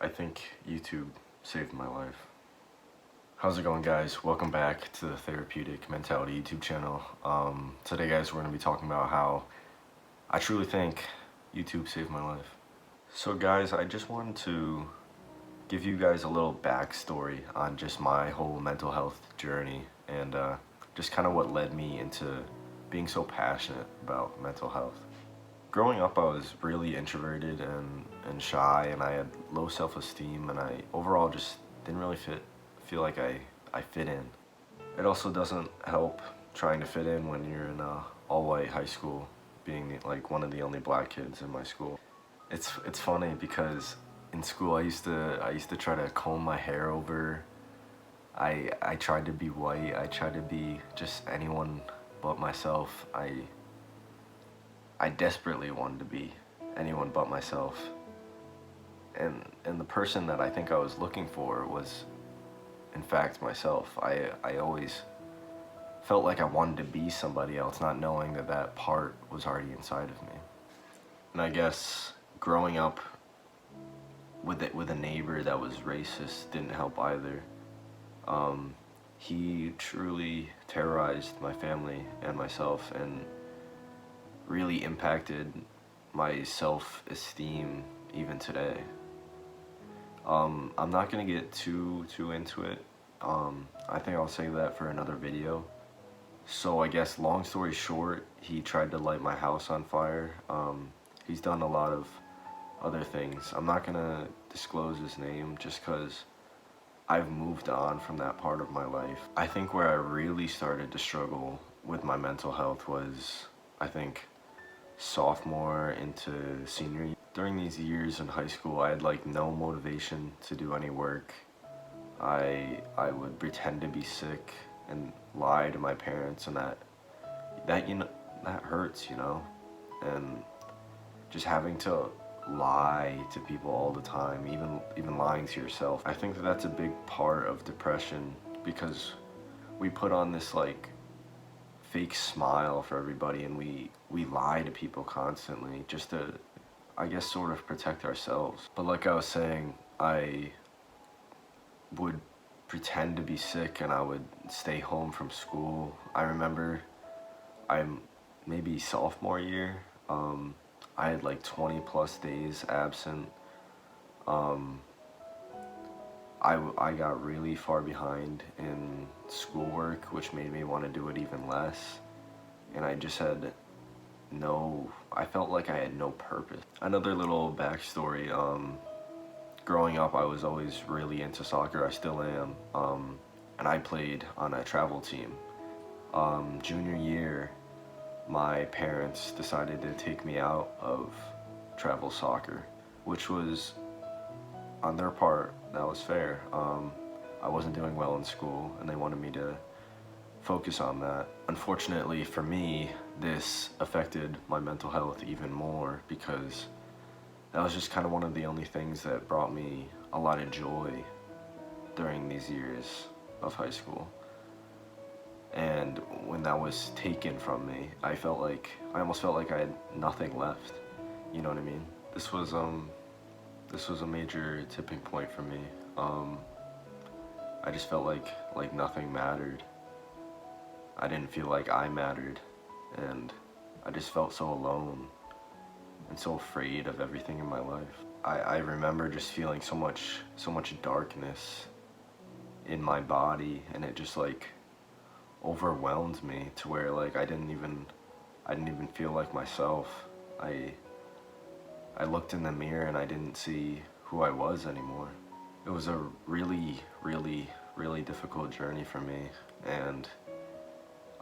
I think YouTube saved my life. How's it going, guys? Welcome back to the Therapeutic Mentality YouTube channel. Today, guys, we're going to be talking about how I truly think YouTube saved my life. So, guys, I just wanted to give you guys a little backstory on just my whole mental health journey and just kind of what led me into being so passionate about mental health. Growing up, I was really introverted and shy, and I had low self-esteem, and I overall just didn't really feel like I fit in. It also doesn't help trying to fit in when you're in a all-white high school, being like one of the only black kids in my school. It's funny because in school I used to try to comb my hair over. I tried to be white. I tried to be just anyone but myself. I desperately wanted to be anyone but myself. And the person that I think I was looking for was, in fact, myself. I always felt like I wanted to be somebody else, not knowing that that part was already inside of me. And I guess growing up with a neighbor that was racist didn't help either. He truly terrorized my family and myself, and really impacted my self-esteem even today. I'm not gonna get too into it. I think I'll save that for another video. So I guess long story short, he tried to light my house on fire. He's done a lot of other things. I'm not gonna disclose his name just because I've moved on from that part of my life. I think where I really started to struggle with my mental health was, I think, sophomore into senior year. During these years in high school, I had like no motivation to do any work. I would pretend to be sick and lie to my parents, and that hurts, and just having to lie to people all the time, even lying to yourself. I think that that's a big part of depression, because we put on this like fake smile for everybody, and we lie to people constantly just to, I guess, sort of protect ourselves. But like I was saying, I would pretend to be sick and I would stay home from school. I remember I'm maybe sophomore year, I had like 20 plus days absent. I got really far behind in schoolwork, which made me want to do it even less. And I just had I felt like I had no purpose. Another little backstory, growing up I was always really into soccer. I still am. And I played on a travel team. Junior year, my parents decided to take me out of travel soccer, which was, on their part, that was fair. I wasn't doing well in school, and they wanted me to focus on that. Unfortunately for me, this affected my mental health even more, because that was just kind of one of the only things that brought me a lot of joy during these years of high school. And when that was taken from me, I almost felt like I had nothing left. You know what I mean? This was a major tipping point for me. I just felt like nothing mattered. I didn't feel like I mattered, and I just felt so alone and so afraid of everything in my life. I remember just feeling so much darkness in my body, and it just like overwhelmed me to where like I didn't even feel like myself. I looked in the mirror and I didn't see who I was anymore. It was a really difficult journey for me, and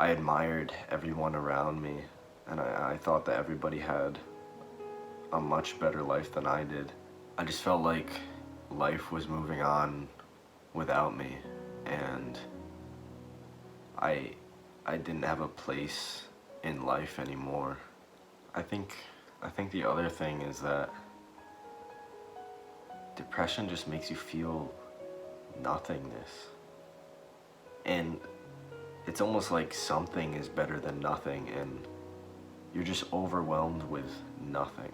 I admired everyone around me, and I thought that everybody had a much better life than I did. I just felt like life was moving on without me, and I didn't have a place in life anymore. I think the other thing is that depression just makes you feel nothingness. And it's almost like something is better than nothing, and you're just overwhelmed with nothing.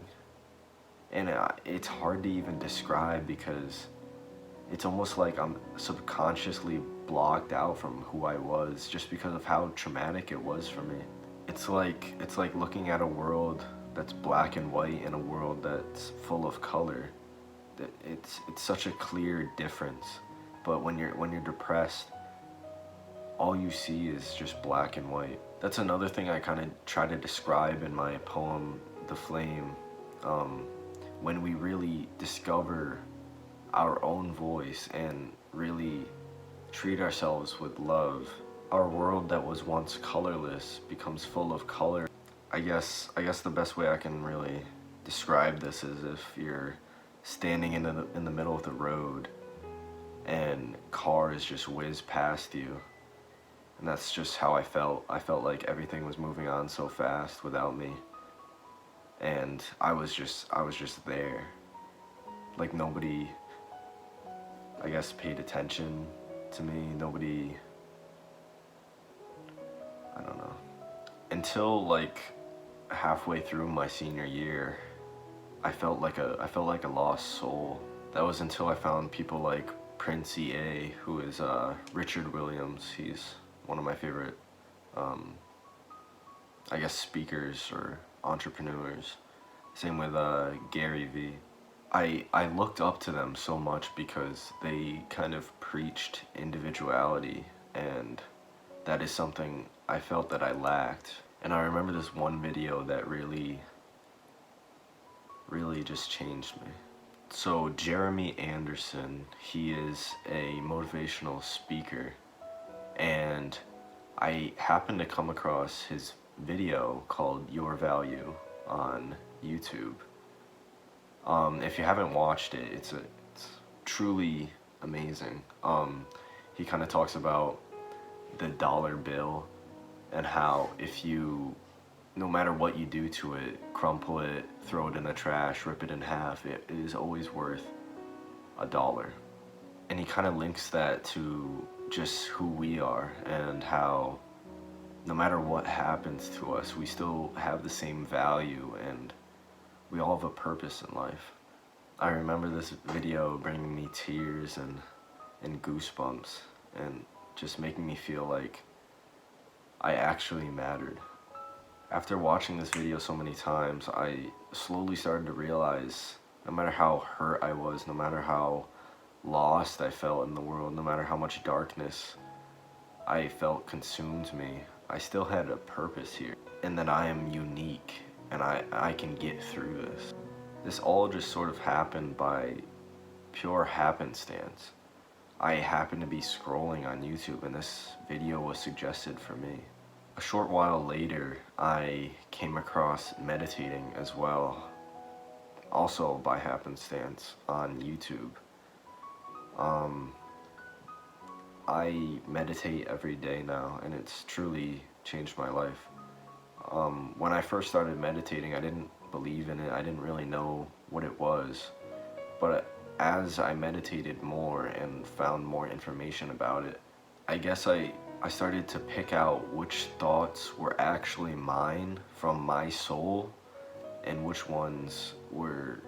And it's hard to even describe because it's almost like I'm subconsciously blocked out from who I was just because of how traumatic it was for me. It's like looking at a world that's black and white in a world that's full of color. It's such a clear difference. But when you're depressed, all you see is just black and white. That's another thing I kind of try to describe in my poem, The Flame. When we really discover our own voice and really treat ourselves with love, our world that was once colorless becomes full of color. I guess the best way I can really describe this is if you're standing in the middle of the road and cars just whiz past you. And that's just how I felt. I felt like everything was moving on so fast without me. And I was just there. Like nobody, I guess, paid attention to me. Nobody, I don't know. Until like halfway through my senior year, I felt like a lost soul. That was until I found people like Prince EA, who is Richard Williams. He's one of my favorite, I guess, speakers or entrepreneurs. Same with Gary-vee. I looked up to them so much because they kind of preached individuality, and that is something I felt that I lacked. And I remember this one video that really just changed me. So Jeremy Anderson, he is a motivational speaker, and I happened to come across his video called Your Value on YouTube. If you haven't watched it, it's truly amazing. He kind of talks about the dollar bill and how if you, no matter what you do to it, crumple it, throw it in the trash, rip it in half, it is always worth $1. And he kind of links that to just who we are and how no matter what happens to us, we still have the same value and we all have a purpose in life. I remember this video bringing me tears and goosebumps and just making me feel like I actually mattered. After watching this video so many times, I slowly started to realize no matter how hurt I was, no matter how lost I felt in the world, no matter how much darkness I felt consumed me, I still had a purpose here, and that I am unique and I can get through this. This all just sort of happened by pure happenstance. I happened to be scrolling on YouTube and this video was suggested for me. A short while later, I came across meditating as well, also by happenstance on YouTube. I meditate every day now, and it's truly changed my life. When I first started meditating, I didn't believe in it. I didn't really know what it was. But as I meditated more and found more information about it, I guess I started to pick out which thoughts were actually mine from my soul and which ones were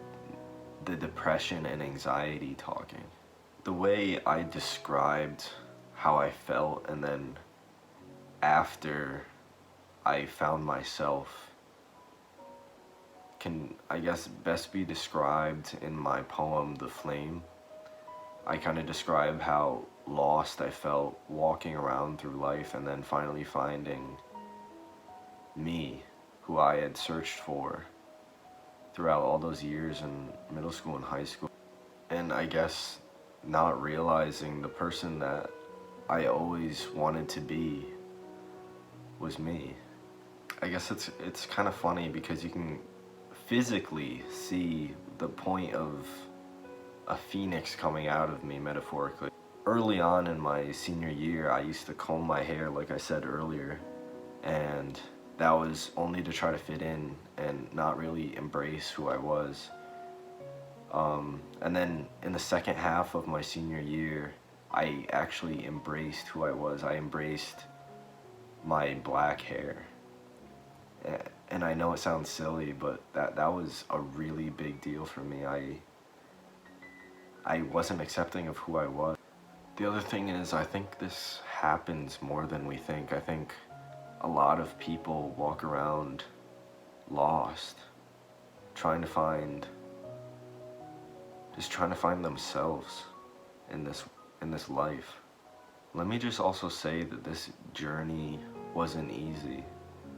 the depression and anxiety talking. The way I described how I felt and then after I found myself can, I guess, best be described in my poem, The Flame. I kind of describe how lost I felt walking around through life and then finally finding me, who I had searched for throughout all those years in middle school and high school. And I guess not realizing the person that I always wanted to be was me. I guess it's kind of funny because you can physically see the point of a phoenix coming out of me, metaphorically. Early on in my senior year, I used to comb my hair, like I said earlier, and that was only to try to fit in and not really embrace who I was. And then in the second half of my senior year, I actually embraced who I was. I embraced my black hair. And I know it sounds silly, but that was a really big deal for me. I wasn't accepting of who I was. The other thing is, I think this happens more than we think. I think a lot of people walk around lost, trying to find, just trying to find themselves in this life. Let me just also say that this journey wasn't easy.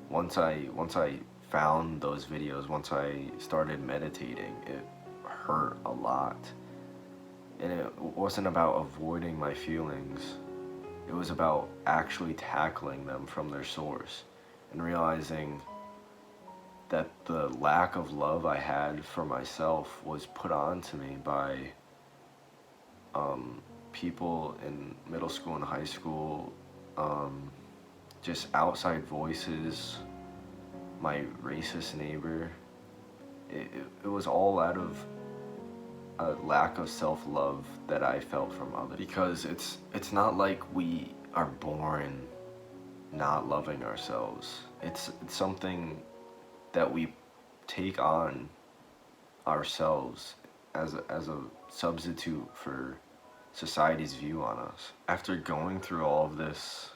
Once I found those videos, once I started meditating, it hurt a lot. And it wasn't about avoiding my feelings. It was about actually tackling them from their source and realizing that the lack of love I had for myself was put on to me by people in middle school and high school, just outside voices, my racist neighbor. It was all out of a lack of self-love that I felt from others. Because it's not like we are born not loving ourselves. It's something that we take on ourselves as a substitute for society's view on us. After going through all of this,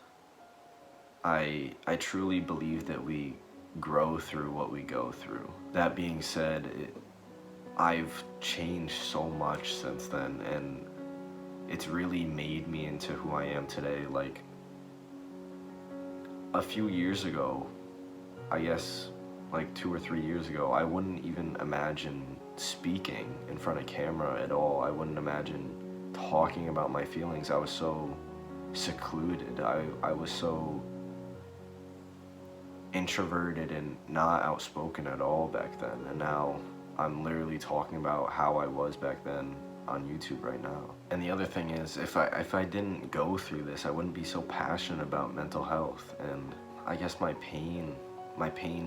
I truly believe that we grow through what we go through. That being said, I've changed so much since then, and it's really made me into who I am today. Like, a few years ago, I guess like 2 or 3 years ago, I wouldn't even imagine speaking in front of camera at all. I wouldn't imagine talking about my feelings. I was so secluded. I was so introverted and not outspoken at all back then. And now I'm literally talking about how I was back then on YouTube right now. And the other thing is, if I didn't go through this, I wouldn't be so passionate about mental health. And I guess my pain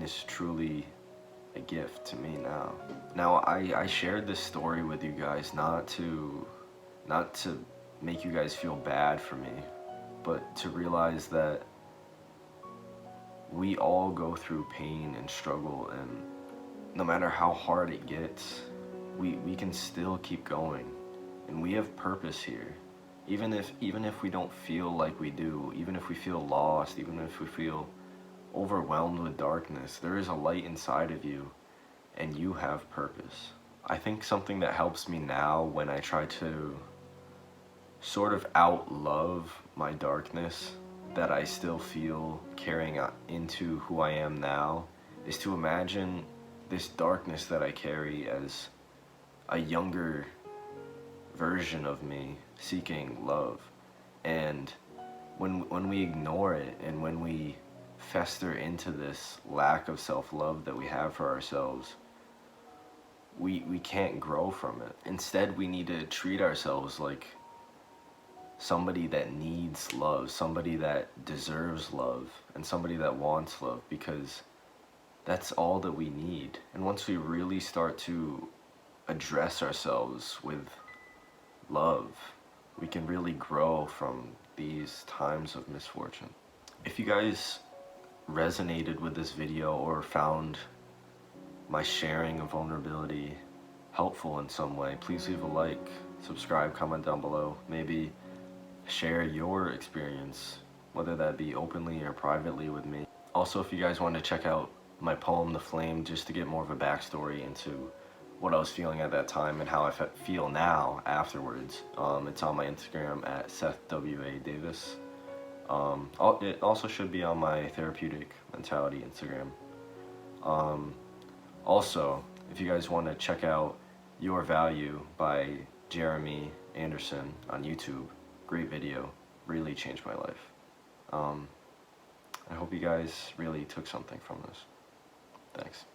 is truly a gift to me now. Now, I shared this story with you guys not to make you guys feel bad for me, but to realize that we all go through pain and struggle, and no matter how hard it gets, we can still keep going, and we have purpose here. Even if we don't feel like we do, even if we feel lost, even if we feel overwhelmed with darkness, there is a light inside of you, and you have purpose. I think something that helps me now when I try to sort of out-love my darkness that I still feel carrying into who I am now is to imagine this darkness that I carry as a younger version of me seeking love. And when we ignore it, and when we fester into this lack of self-love that we have for ourselves, we can't grow from it. Instead, we need to treat ourselves like somebody that needs love, somebody that deserves love, and somebody that wants love, because that's all that we need. And once we really start to address ourselves with love, we can really grow from these times of misfortune. If you guys resonated with this video or found my sharing of vulnerability helpful in some way, please leave a like, subscribe, comment down below. Maybe share your experience, whether that be openly or privately with me. Also, if you guys want to check out my poem, The Flame, just to get more of a backstory into what I was feeling at that time and how I feel now afterwards, it's on my Instagram at SethWADavis. It also should be on my Therapeutic Mentality Instagram. Also, if you guys want to check out Your Value by Jeremy Anderson on YouTube, great video, really changed my life. I hope you guys really took something from this. Thanks.